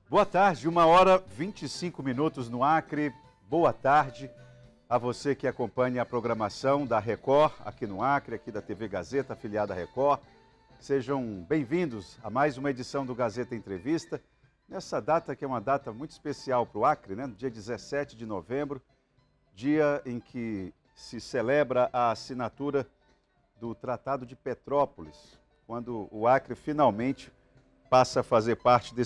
Boa tarde, 1h25 no Acre. Boa tarde a você que acompanha a programação da Record aqui no Acre, aqui da TV Gazeta, afiliada à Record. Sejam bem-vindos a mais uma edição do Gazeta Entrevista, nessa data que é uma data muito especial para o Acre, né? No dia 17 de novembro, dia em que se celebra a assinatura do Tratado de Petrópolis, quando o Acre finalmente passa a fazer parte de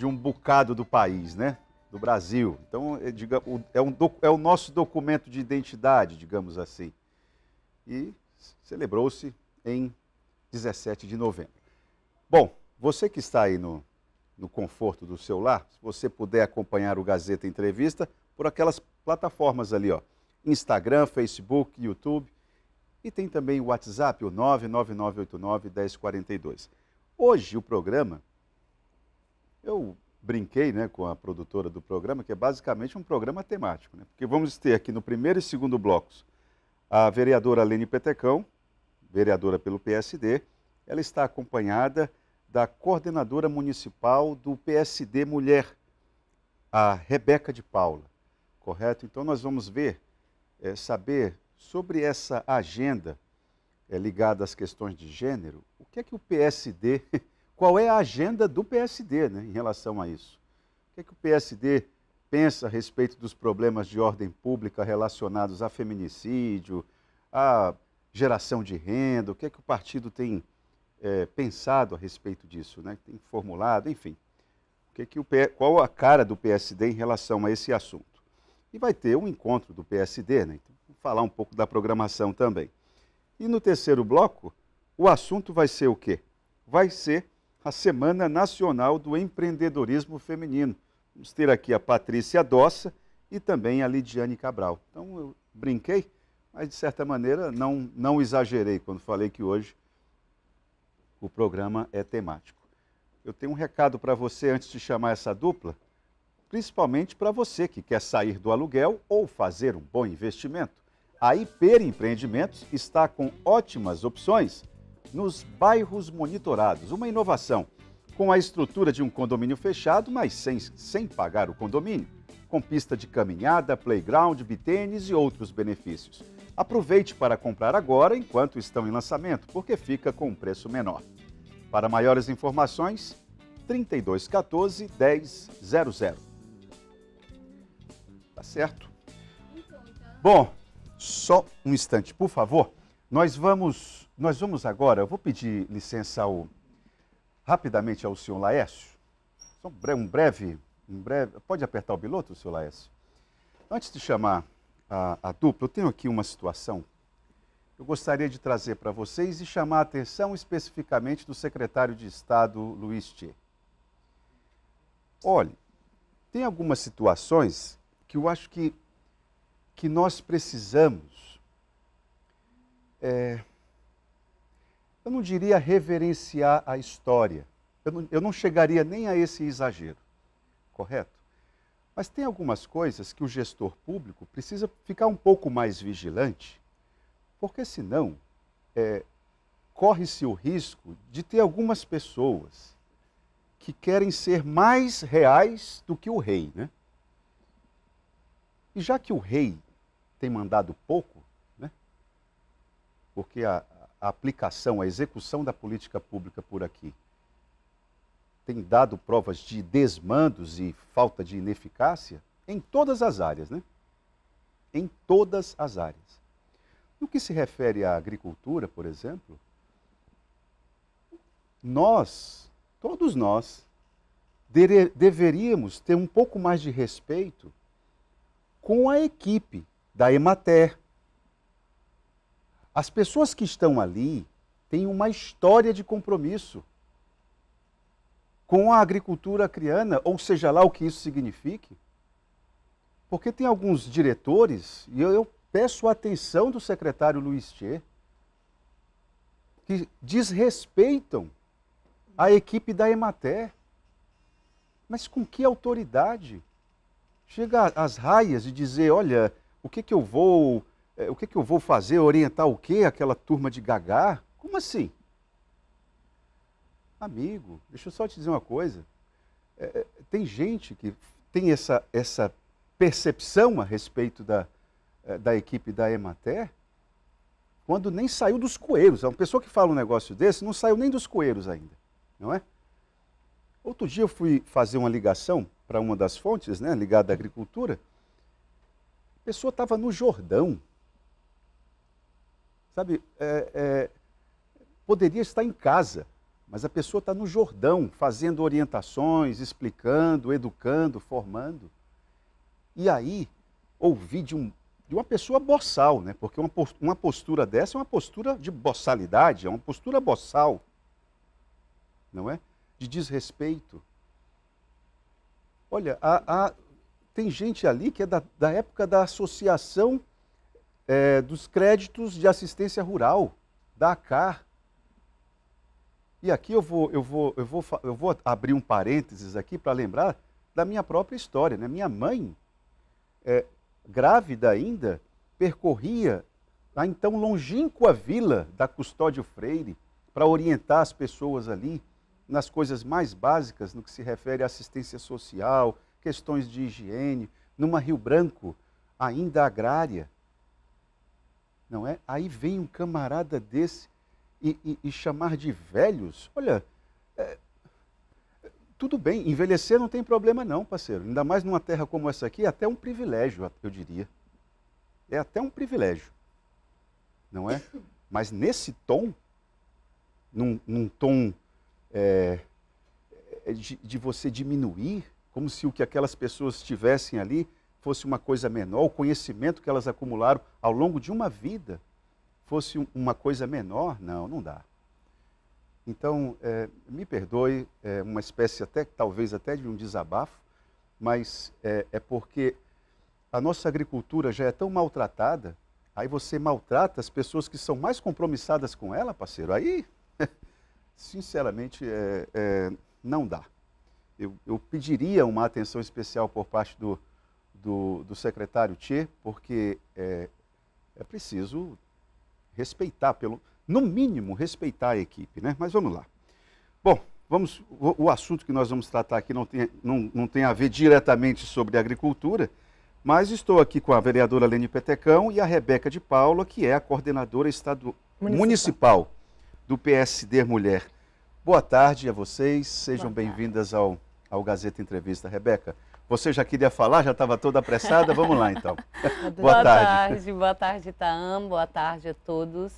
um bocado do país, né? Do Brasil. Então, é o nosso documento de identidade, digamos assim. E celebrou-se em 17 de novembro. Bom, você que está aí no conforto do seu lar, se você puder acompanhar o Gazeta Entrevista por aquelas plataformas ali, ó, Instagram, Facebook, YouTube, e tem também o WhatsApp, o 99989-1042. Hoje o programa, eu brinquei, né, com a produtora do programa, que é basicamente um programa temático, né? Porque vamos ter aqui no primeiro e segundo blocos a vereadora Lene Petecão, vereadora pelo PSD. Ela está acompanhada da coordenadora municipal do PSD Mulher, a Rebeca de Paula, correto? Então nós vamos saber sobre essa agenda ligada às questões de gênero, o que é que o PSD... Qual é a agenda do PSD, né, em relação a isso? O que é que o PSD pensa a respeito dos problemas de ordem pública relacionados a feminicídio, a geração de renda? O que é que o partido tem pensado a respeito disso, né? Tem formulado, enfim. Qual a cara do PSD em relação a esse assunto? E vai ter um encontro do PSD, né? Então, vamos falar um pouco da programação também. E no terceiro bloco, o assunto vai ser o quê? Vai ser a Semana Nacional do Empreendedorismo Feminino. Vamos ter aqui a Patrícia Dossa e também a Lidiane Cabral. Então eu brinquei, mas de certa maneira não exagerei quando falei que hoje o programa é temático. Eu tenho um recado para você antes de chamar essa dupla, principalmente para você que quer sair do aluguel ou fazer um bom investimento. A Hiper Empreendimentos está com ótimas opções nos bairros monitorados, uma inovação, com a estrutura de um condomínio fechado, mas sem pagar o condomínio, com pista de caminhada, playground, bitênis e outros benefícios. Aproveite para comprar agora enquanto estão em lançamento, porque fica com um preço menor. Para maiores informações, 3214-1000. Tá certo? Bom, só um instante, por favor. Nós vamos agora, eu vou pedir licença rapidamente ao senhor Laércio. Só um breve, pode apertar o piloto, senhor Laércio? Antes de chamar a dupla, eu tenho aqui uma situação que eu gostaria de trazer para vocês e chamar a atenção especificamente do secretário de Estado, Luiz Tchê. Olha, tem algumas situações que eu acho que nós precisamos... eu não diria reverenciar a história, eu não chegaria nem a esse exagero, correto? Mas tem algumas coisas que o gestor público precisa ficar um pouco mais vigilante, porque senão corre-se o risco de ter algumas pessoas que querem ser mais reais do que o rei, né? E já que o rei tem mandado pouco, né? Porque a aplicação, a execução da política pública por aqui tem dado provas de desmandos e falta de ineficácia em todas as áreas, né? Em todas as áreas. No que se refere à agricultura, por exemplo, todos nós, deveríamos ter um pouco mais de respeito com a equipe da Emater. As pessoas que estão ali têm uma história de compromisso com a agricultura acreana, ou seja lá o que isso signifique. Porque tem alguns diretores, e eu peço a atenção do secretário Luiz Tchê, que desrespeitam a equipe da Emater. Mas com que autoridade? Chega às raias de dizer, olha, o que eu vou fazer, orientar o quê? Aquela turma de gagá? Como assim? Amigo, deixa eu só te dizer uma coisa. tem gente que tem essa percepção a respeito da equipe da Emater, quando nem saiu dos coeiros. Uma pessoa que fala um negócio desse não saiu nem dos coeiros ainda, não é? Outro dia eu fui fazer uma ligação para uma das fontes, né, ligada à agricultura. A pessoa estava no Jordão. Sabe, poderia estar em casa, mas a pessoa está no Jordão, fazendo orientações, explicando, educando, formando. E aí, ouvi de uma pessoa boçal, né? Porque uma postura dessa é uma postura de boçalidade, é uma postura boçal, não é? De desrespeito. Olha, tem gente ali que é da época da Associação dos Créditos de Assistência Rural, da ACAR. E aqui eu vou abrir um parênteses aqui para lembrar da minha própria história, né? Minha mãe, grávida ainda, percorria a então longínqua vila da Custódio Freire para orientar as pessoas ali nas coisas mais básicas no que se refere à assistência social, questões de higiene, numa Rio Branco ainda agrária. Não é? Aí vem um camarada desse e chamar de velhos. Olha, tudo bem, envelhecer não tem problema não, parceiro. Ainda mais numa terra como essa aqui, é até um privilégio, eu diria. É até um privilégio, não é? Mas nesse tom, num tom de você diminuir, como se o que aquelas pessoas tivessem ali fosse uma coisa menor, o conhecimento que elas acumularam ao longo de uma vida fosse uma coisa menor, não dá. Então, me perdoe, uma espécie talvez até de um desabafo, mas é porque a nossa agricultura já é tão maltratada, aí você maltrata as pessoas que são mais compromissadas com ela, parceiro, aí, sinceramente, não dá. Eu pediria uma atenção especial por parte do secretário Tchê, porque é preciso respeitar, no mínimo, respeitar a equipe, né? Mas vamos lá. Bom, o assunto que nós vamos tratar aqui não tem a ver diretamente sobre agricultura, mas estou aqui com a vereadora Lene Petecão e a Rebeca de Paula, que é a coordenadora municipal do PSD Mulher. Boa tarde a vocês, sejam bem-vindas ao Gazeta Entrevista. Rebeca, você já queria falar, já estava toda apressada? Vamos lá, então. Boa tarde, Taam, boa tarde a todos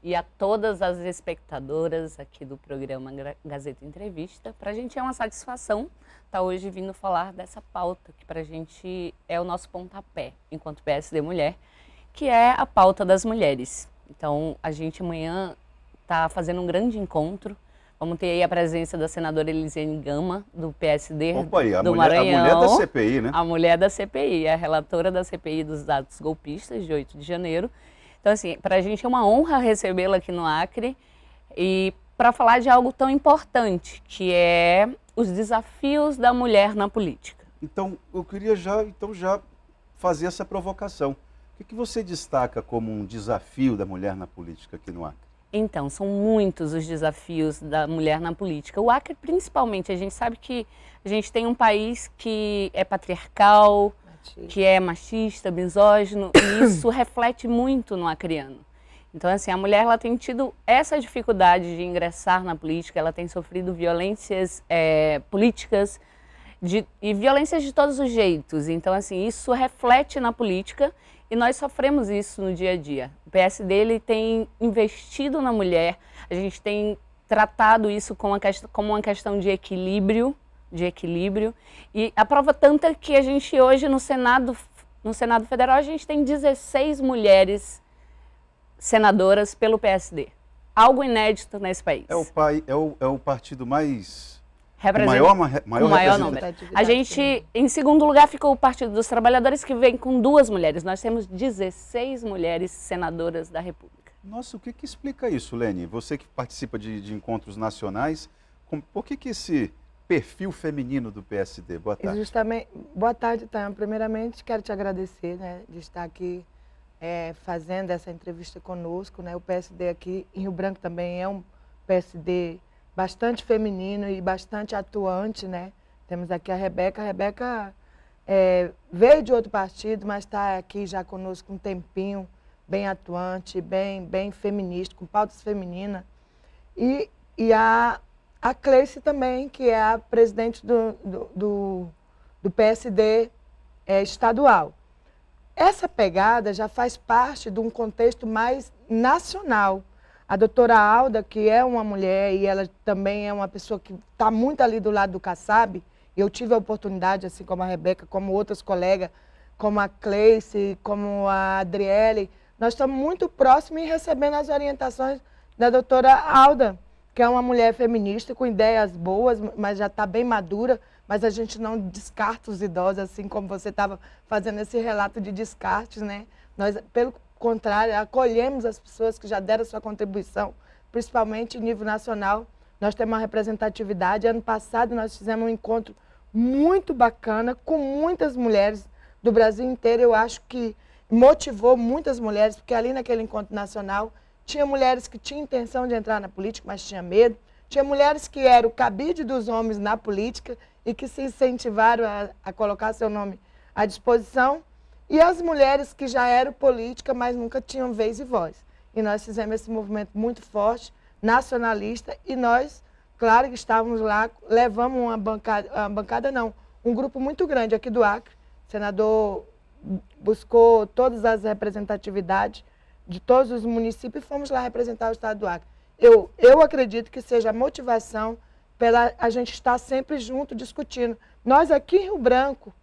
e a todas as espectadoras aqui do programa Gazeta Entrevista. Para a gente é uma satisfação estar hoje vindo falar dessa pauta, que para a gente é o nosso pontapé, enquanto PSD Mulher, que é a pauta das mulheres. Então, a gente amanhã está fazendo um grande encontro. Vamos ter aí a presença da senadora Elisiane Gama, do PSD do Maranhão. A mulher da CPI, né? A mulher da CPI, a relatora da CPI dos atos golpistas de 8 de janeiro. Então, assim, para a gente é uma honra recebê-la aqui no Acre e para falar de algo tão importante, que é os desafios da mulher na política. Então, eu queria já fazer essa provocação. O que você destaca como um desafio da mulher na política aqui no Acre? Então, são muitos os desafios da mulher na política. O Acre, principalmente, a gente sabe que a gente tem um país que é patriarcal, que é machista, misógino, e isso reflete muito no acreano. Então, assim, a mulher ela tem tido essa dificuldade de ingressar na política, ela tem sofrido violências políticas e violências de todos os jeitos. Então, assim, isso reflete na política. E nós sofremos isso no dia a dia. O PSD ele tem investido na mulher, a gente tem tratado isso como uma questão de equilíbrio, e a prova tanta que a gente hoje no Senado Federal, a gente tem 16 mulheres senadoras pelo PSD. Algo inédito nesse país. É o partido mais... maior número. A gente, em segundo lugar, ficou o Partido dos Trabalhadores, que vem com 2 mulheres. Nós temos 16 mulheres senadoras da República. Nossa, o que explica isso, Lene? Você que participa de encontros nacionais, por que esse perfil feminino do PSD? Boa tarde. Justamente, boa tarde, Tam. Primeiramente, quero te agradecer, né, de estar aqui fazendo essa entrevista conosco, né? O PSD aqui em Rio Branco também é um PSD bastante feminino e bastante atuante, né, Temos aqui a Rebeca. A Rebeca veio de outro partido, mas está aqui já conosco um tempinho, bem atuante, bem feminista, com pautas femininas. E a Cleice também, que é a presidente do PSD estadual. Essa pegada já faz parte de um contexto mais nacional. A doutora Alda, que é uma mulher e ela também é uma pessoa que está muito ali do lado do Kassab, eu tive a oportunidade, assim como a Rebeca, como outras colegas, como a Cleice, como a Adriele, nós estamos muito próximos e recebendo as orientações da doutora Alda, que é uma mulher feminista com ideias boas, mas já está bem madura, mas a gente não descarta os idosos, assim como você estava fazendo esse relato de descartes, né? Nós, pelo contrário, acolhemos as pessoas que já deram sua contribuição, principalmente em nível nacional. Nós temos uma representatividade. Ano passado nós fizemos um encontro muito bacana com muitas mulheres do Brasil inteiro. Eu acho que motivou muitas mulheres, porque ali naquele encontro nacional tinha mulheres que tinham intenção de entrar na política, mas tinha medo. Tinha mulheres que eram o cabide dos homens na política e que se incentivaram a colocar seu nome à disposição. E as mulheres que já eram política, mas nunca tinham vez e voz. E nós fizemos esse movimento muito forte, nacionalista, e nós, claro que estávamos lá, levamos um grupo muito grande aqui do Acre. O senador buscou todas as representatividades de todos os municípios e fomos lá representar o estado do Acre. Eu acredito que seja a motivação pela a gente estar sempre junto, discutindo. Nós aqui em Rio Branco,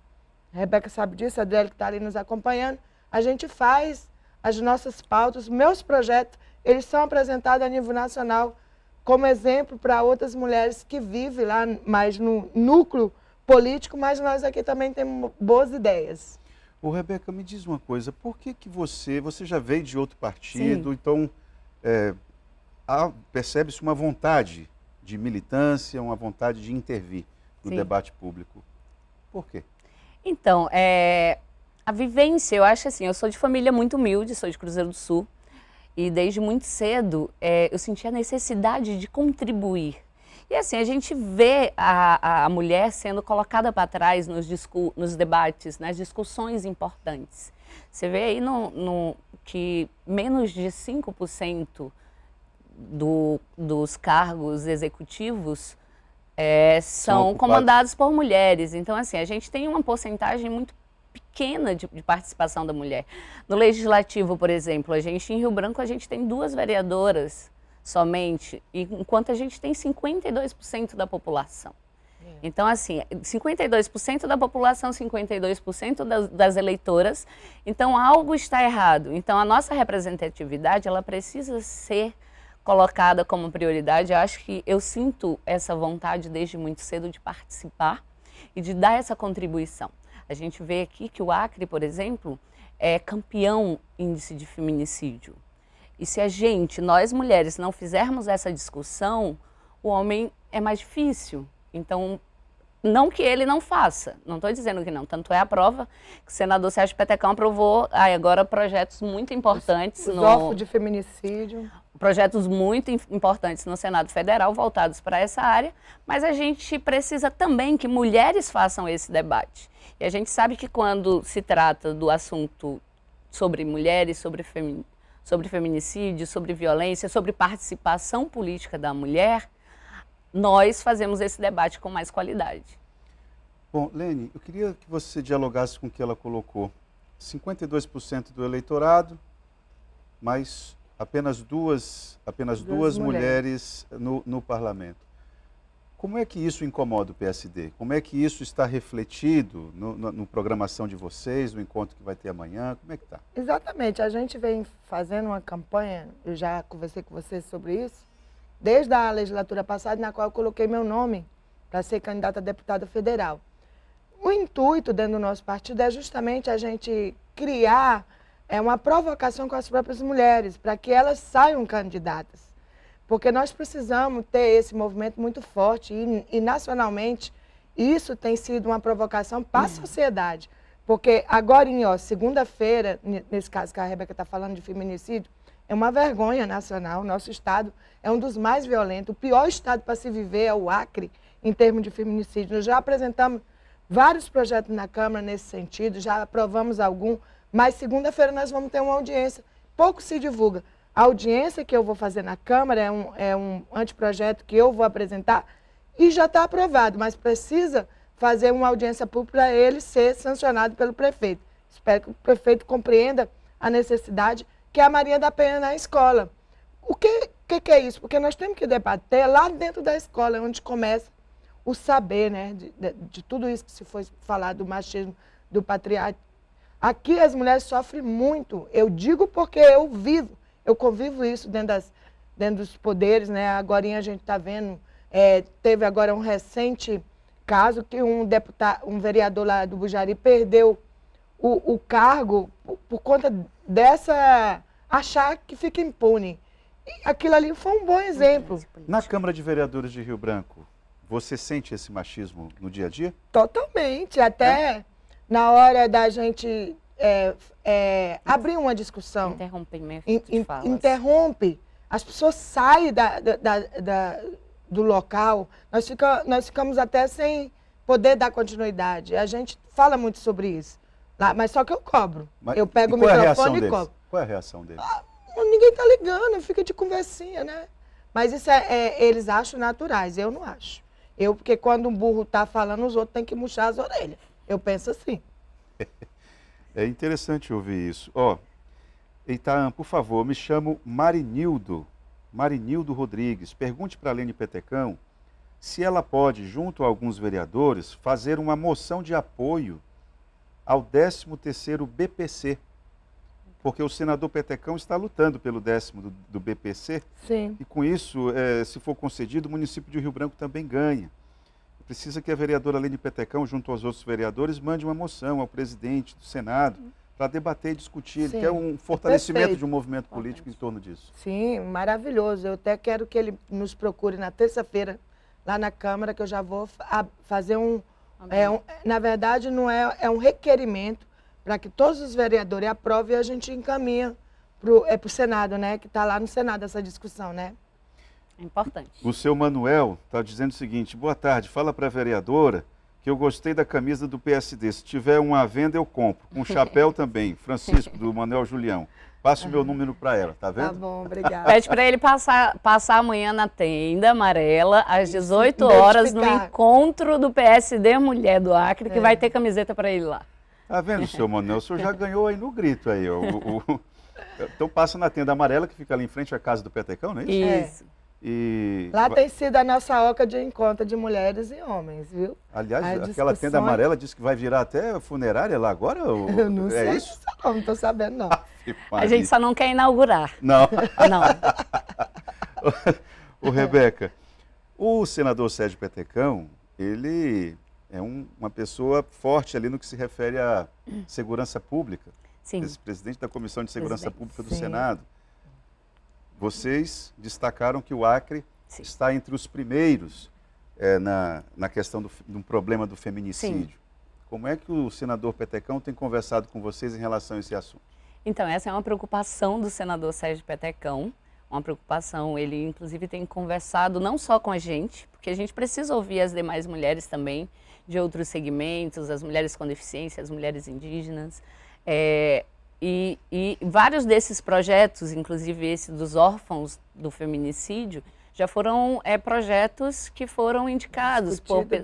a Rebeca sabe disso, a Adriele que está ali nos acompanhando, a gente faz as nossas pautas, meus projetos, eles são apresentados a nível nacional como exemplo para outras mulheres que vivem lá mais no núcleo político, mas nós aqui também temos boas ideias. Ô, Rebeca, me diz uma coisa, por que você já veio de outro partido, sim, então percebe-se uma vontade de militância, uma vontade de intervir no, sim, debate público? Por quê? Então, a vivência, eu acho assim, eu sou de família muito humilde, sou de Cruzeiro do Sul, e desde muito cedo eu senti a necessidade de contribuir. E assim, a gente vê a mulher sendo colocada para trás nos debates, nas discussões importantes. Você vê aí que menos de 5% dos cargos executivos são comandados por mulheres. Então, assim, a gente tem uma porcentagem muito pequena de participação da mulher. No Legislativo, por exemplo, em Rio Branco, a gente tem 2 vereadoras somente, enquanto a gente tem 52% da população. Então, assim, 52% da população, 52% das eleitoras. Então, algo está errado. Então, a nossa representatividade, ela precisa ser colocada como prioridade. Eu acho que eu sinto essa vontade desde muito cedo de participar e de dar essa contribuição. A gente vê aqui que o Acre, por exemplo, é campeão índice de feminicídio. E se nós mulheres, não fizermos essa discussão, o homem é mais difícil. Então, não que ele não faça, não estou dizendo que não. Tanto é a prova que o senador Sérgio Petecão aprovou agora projetos muito importantes. Os de feminicídio. Projetos muito importantes no Senado Federal, voltados para essa área, mas a gente precisa também que mulheres façam esse debate. E a gente sabe que quando se trata do assunto sobre mulheres, sobre feminicídio, sobre violência, sobre participação política da mulher, nós fazemos esse debate com mais qualidade. Bom, Lene, eu queria que você dialogasse com o que ela colocou. 52% do eleitorado, mas apenas duas mulheres no parlamento. Como é que isso incomoda o PSD? Como é que isso está refletido no programação de vocês, no encontro que vai ter amanhã? Como é que está? Exatamente. A gente vem fazendo uma campanha, eu já conversei com vocês sobre isso, desde a legislatura passada, na qual eu coloquei meu nome para ser candidata a deputada federal. O intuito dentro do nosso partido é justamente a gente criar uma provocação com as próprias mulheres, para que elas saiam candidatas. Porque nós precisamos ter esse movimento muito forte e nacionalmente isso tem sido uma provocação para a sociedade. Porque agora, segunda-feira, nesse caso que a Rebeca está falando de feminicídio, é uma vergonha nacional. Nosso estado é um dos mais violentos. O pior estado para se viver é o Acre. em termos de feminicídio. Nós já apresentamos vários projetos na Câmara nesse sentido, já aprovamos algum, mas segunda-feira nós vamos ter uma audiência. Pouco se divulga. A audiência que eu vou fazer na Câmara é um anteprojeto que eu vou apresentar e já está aprovado, mas precisa fazer uma audiência pública para ele ser sancionado pelo prefeito. Espero que o prefeito compreenda a necessidade que é a Maria da Penha na escola. O que é isso? Porque nós temos que debater lá dentro da escola, onde começa o saber, né, de tudo isso que se foi falado, do machismo, do patriarcado. Aqui as mulheres sofrem muito. Eu digo porque eu convivo isso dentro dos poderes, né? Agora a gente está vendo, teve agora um recente caso que um vereador lá do Bujari perdeu o cargo por conta dessa achar que fica impune. E aquilo ali foi um bom exemplo. Na Câmara de Vereadores de Rio Branco, você sente esse machismo no dia a dia? Totalmente. Até na hora da gente abrir uma discussão. Interrompimento interrompe. As pessoas saem do local. Nós ficamos até sem poder dar continuidade. A gente fala muito sobre isso. Mas só que eu cobro. Eu pego o microfone e cobro. Qual é a reação deles? Ninguém está ligando, fica de conversinha, né? Mas isso eles acham naturais, eu não acho. Porque quando um burro está falando, os outros têm que murchar as orelhas. Eu penso assim. É interessante ouvir isso. Itaam, por favor, me chamo Marinildo Rodrigues. Pergunte para a Lene Petecão se ela pode, junto a alguns vereadores, fazer uma moção de apoio ao 13º BPC. Porque o senador Petecão está lutando pelo 10º do BPC. Sim. E com isso, se for concedido, o município de Rio Branco também ganha. Precisa que a vereadora Lene Petecão, junto aos outros vereadores, mande uma moção ao presidente do Senado para debater e discutir. Ele quer um fortalecimento de um movimento político em torno disso. Sim, maravilhoso. Eu até quero que ele nos procure na terça-feira, lá na Câmara, que eu já vou fazer na verdade, não é um requerimento para que todos os vereadores aprovem e a gente encaminha para o Senado, né? Que está lá no Senado essa discussão, né? É importante. O seu Manuel está dizendo o seguinte: boa tarde, fala para a vereadora que eu gostei da camisa do PSD. Se tiver uma à venda, eu compro. Com chapéu também. Francisco, do Manuel Julião. Passe o meu número para ela, tá vendo? Tá bom, obrigada. Pede para ele passar amanhã na tenda amarela, às 18 horas, no encontro do PSD Mulher do Acre, que vai ter camiseta para ele lá. Tá vendo, seu Manuel? O senhor já ganhou aí no grito aí. Então passa na tenda amarela, que fica ali em frente à casa do Petecão, não é isso? Isso. Lá tem sido a nossa oca de encontro de mulheres e homens, viu? Aliás, aquela tenda amarela diz que vai virar até funerária lá agora? Eu não sei isso? Não estou sabendo, não. A gente só não quer inaugurar. Não. Não. Ô, Rebeca, o senador Sérgio Petecão, ele é uma pessoa forte ali no que se refere à segurança pública. Sim. Presidente da Comissão de Segurança Pública do Senado. Vocês destacaram que o Acre está entre os primeiros na questão do problema do feminicídio. Sim. Como é que o senador Petecão tem conversado com vocês em relação a esse assunto? Então, essa é uma preocupação do senador Sérgio Petecão, uma preocupação. Ele, inclusive, tem conversado não só com a gente, porque a gente precisa ouvir as demais mulheres também, de outros segmentos, as mulheres com deficiência, as mulheres indígenas. E vários desses projetos, inclusive esse dos órfãos do feminicídio, já foram projetos que foram indicados,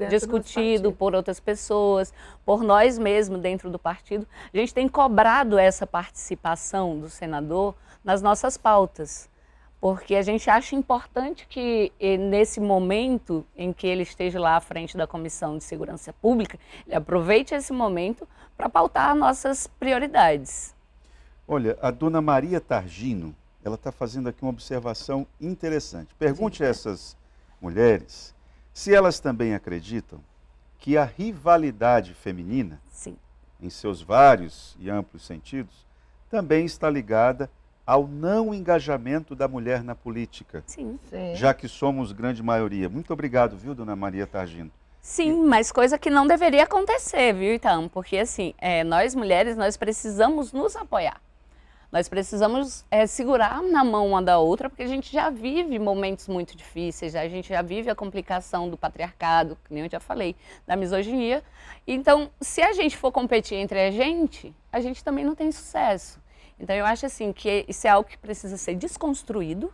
discutido por outras pessoas, por nós mesmos dentro do partido. A gente tem cobrado essa participação do senador nas nossas pautas, porque a gente acha importante que nesse momento em que ele esteja lá à frente da Comissão de Segurança Pública, ele aproveite esse momento para pautar nossas prioridades. Olha, a dona Maria Targino, ela está fazendo aqui uma observação interessante. Pergunte a essas mulheres se elas também acreditam que a rivalidade feminina, em seus vários e amplos sentidos, também está ligada ao não engajamento da mulher na política. Sim. Já que somos grande maioria. Muito obrigado, viu, dona Maria Targino? Sim, mas coisa que não deveria acontecer, viu, então? Porque, assim, nós mulheres, nós precisamos nos apoiar. Nós precisamos segurar na mão uma da outra, porque a gente já vive momentos muito difíceis, a gente já vive a complicação do patriarcado, que nem eu já falei, da misoginia. Então, se a gente for competir entre a gente também não tem sucesso. Então, eu acho assim que isso é algo que precisa ser desconstruído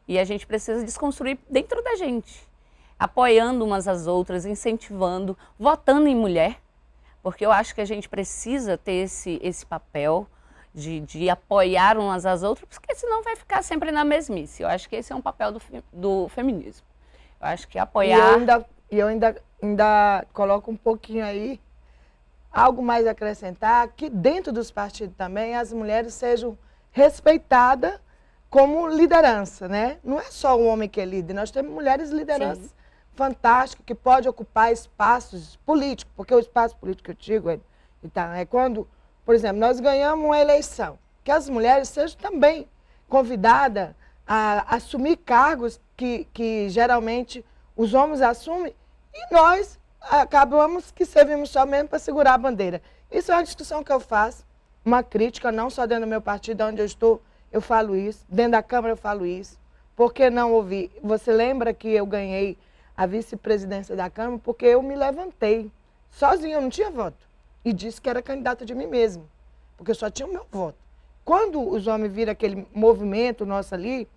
e a gente precisa desconstruir dentro da gente, apoiando umas às outras, incentivando, votando em mulher, porque eu acho que a gente precisa ter esse papel de apoiar umas às outras, porque senão vai ficar sempre na mesmice. Eu acho que esse é um papel do feminismo. Eu acho que apoiar... E eu ainda coloco um pouquinho aí, algo mais a acrescentar, que dentro dos partidos também as mulheres sejam respeitadas como liderança, né? Não é só o homem que é líder, nós temos mulheres lideranças fantásticas que podem ocupar espaços políticos, porque o espaço político que eu digo é quando... Por exemplo, nós ganhamos uma eleição, que as mulheres sejam também convidadas a assumir cargos que geralmente os homens assumem e nós acabamos que servimos só mesmo para segurar a bandeira. Isso é uma discussão que eu faço, uma crítica, não só dentro do meu partido, onde eu estou, eu falo isso, dentro da Câmara eu falo isso. Por que não ouvir? Você lembra que eu ganhei a vice-presidência da Câmara porque eu me levantei sozinha, eu não tinha voto. E disse que era candidata de mim mesmo, porque eu só tinha o meu voto. Quando os homens viram aquele movimento nosso ali,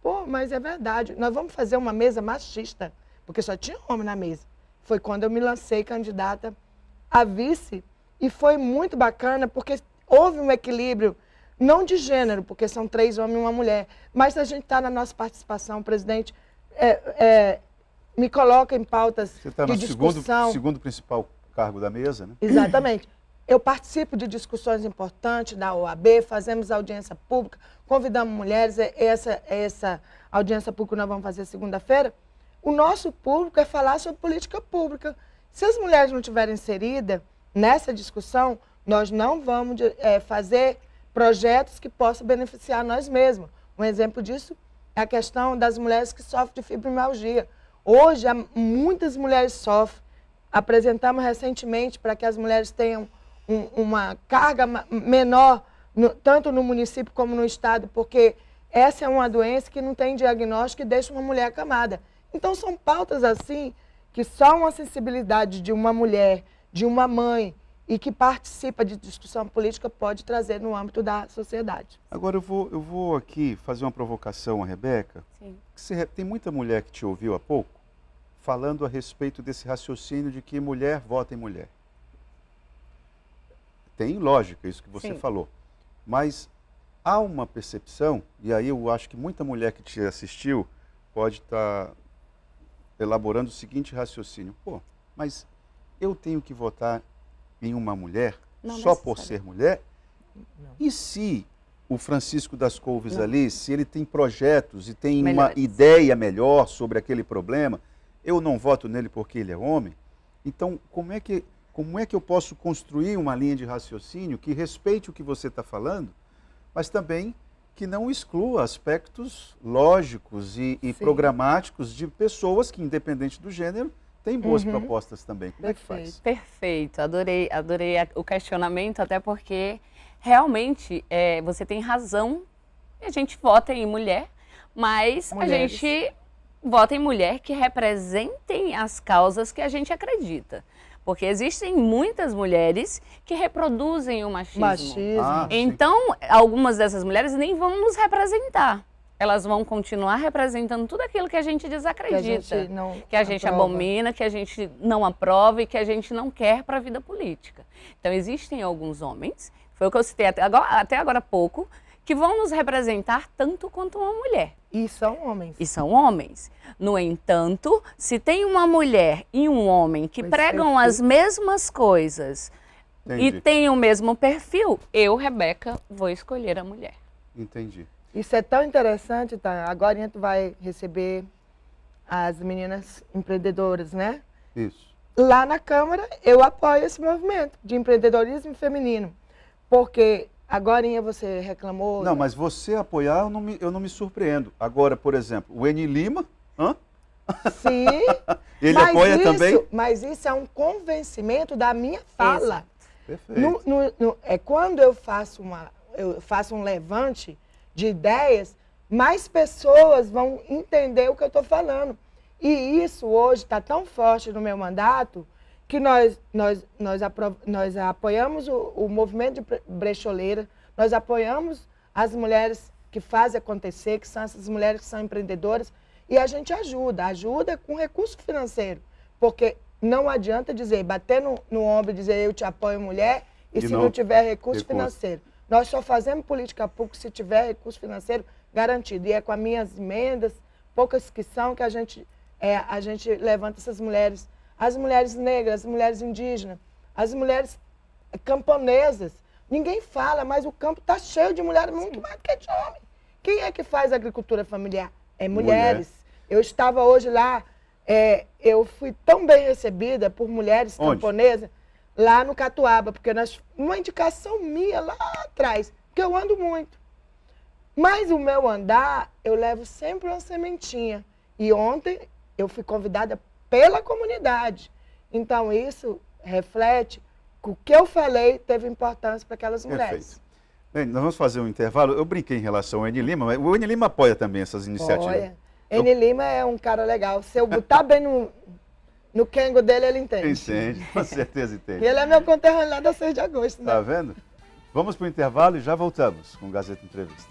pô, mas é verdade, nós vamos fazer uma mesa machista, porque só tinha homem na mesa. Foi quando eu me lancei candidata a vice, e foi muito bacana, porque houve um equilíbrio, não de gênero, porque são 3 homens e uma mulher, mas a gente está na nossa participação, o presidente me coloca em pautas de discussão. Você está no segundo principal cargo da mesa, né? Exatamente. Eu participo de discussões importantes da OAB, fazemos audiência pública, convidamos mulheres, essa audiência pública nós vamos fazer segunda-feira. O nosso público é falar sobre política pública. Se as mulheres não estiverem inseridas nessa discussão, nós não vamos fazer projetos que possam beneficiar nós mesmos. Um exemplo disso é a questão das mulheres que sofrem de fibromialgia. Hoje, muitas mulheres sofrem. Apresentamos recentemente para que as mulheres tenham uma carga menor, tanto no município como no estado, porque essa é uma doença que não tem diagnóstico e deixa uma mulher acamada. Então, são pautas assim, que só uma sensibilidade de uma mulher, de uma mãe, e que participa de discussão política pode trazer no âmbito da sociedade. Agora, eu vou aqui fazer uma provocação a Rebeca. Sim. Tem muita mulher que te ouviu há pouco, falando a respeito desse raciocínio de que mulher vota em mulher. Tem lógica isso que você falou, mas há uma percepção, e aí eu acho que muita mulher que te assistiu pode estar elaborando o seguinte raciocínio: pô, mas eu tenho que votar em uma mulher só por ser mulher? Não. E se o Francisco das Couves ali, se ele tem projetos e tem uma ideia melhor sobre aquele problema, eu não voto nele porque ele é homem? Então, como é que eu posso construir uma linha de raciocínio que respeite o que você está falando, mas também que não exclua aspectos lógicos e programáticos de pessoas que, independente do gênero, têm boas propostas também? Como é que faz? Perfeito, adorei o questionamento, até porque realmente você tem razão, a gente vota em mulher, mas a gente vota em mulher que representem as causas que a gente acredita. Porque existem muitas mulheres que reproduzem o machismo. Então, algumas dessas mulheres nem vão nos representar. Elas vão continuar representando tudo aquilo que a gente desacredita. Que a gente abomina, que a gente não aprova e que a gente não quer para a vida política. Então, existem alguns homens, foi o que eu citei até agora há pouco, que vão nos representar tanto quanto uma mulher. E são homens. E são homens. No entanto, se tem uma mulher e um homem que pregam as mesmas coisas e têm o mesmo perfil, eu, Rebeca, vou escolher a mulher. Entendi. Isso é tão interessante, tá? Agora tu vai receber as meninas empreendedoras, né? Isso. Lá na Câmara, eu apoio esse movimento de empreendedorismo feminino, porque... Agora você reclamou... Não, mas você apoiar, eu não me surpreendo. Agora, por exemplo, o Eni Lima... Sim. Ele apoia também? Mas isso é um convencimento da minha fala. Perfeito. Quando eu faço eu faço um levante de ideias, mais pessoas vão entender o que eu estou falando. E isso hoje está tão forte no meu mandato que nós apoiamos o movimento de brecholeira, nós apoiamos as mulheres que fazem acontecer, que são essas mulheres que são empreendedoras, e a gente ajuda com recurso financeiro, porque não adianta dizer, bater no ombro e dizer eu te apoio, mulher, e se não tiver recurso financeiro. Nós só fazemos política pública se tiver recurso financeiro garantido, e é com as minhas emendas, poucas que são, que a gente levanta essas mulheres, as mulheres negras, as mulheres indígenas, as mulheres camponesas. Ninguém fala, mas o campo está cheio de mulheres, muito mais do que de homem. Quem é que faz agricultura familiar? É mulheres. Eu estava hoje lá, eu fui tão bem recebida por mulheres camponesas, lá no Catuaba, porque uma indicação minha lá atrás, porque eu ando muito. Mas o meu andar, eu levo sempre uma sementinha. E ontem eu fui convidada pela comunidade. Então isso reflete que o que eu falei teve importância para aquelas mulheres. Perfeito. Bem, nós vamos fazer um intervalo. Eu brinquei em relação ao Eni Lima, mas o Eni Lima apoia também essas iniciativas. Apoia. Eni Lima é um cara legal. Se eu botar bem no quengo dele, ele entende. Entende, com certeza entende. E ele é meu conterrâneo lá da 6 de agosto. Né? Tá vendo? Vamos para o intervalo e já voltamos com o Gazeta Entrevista.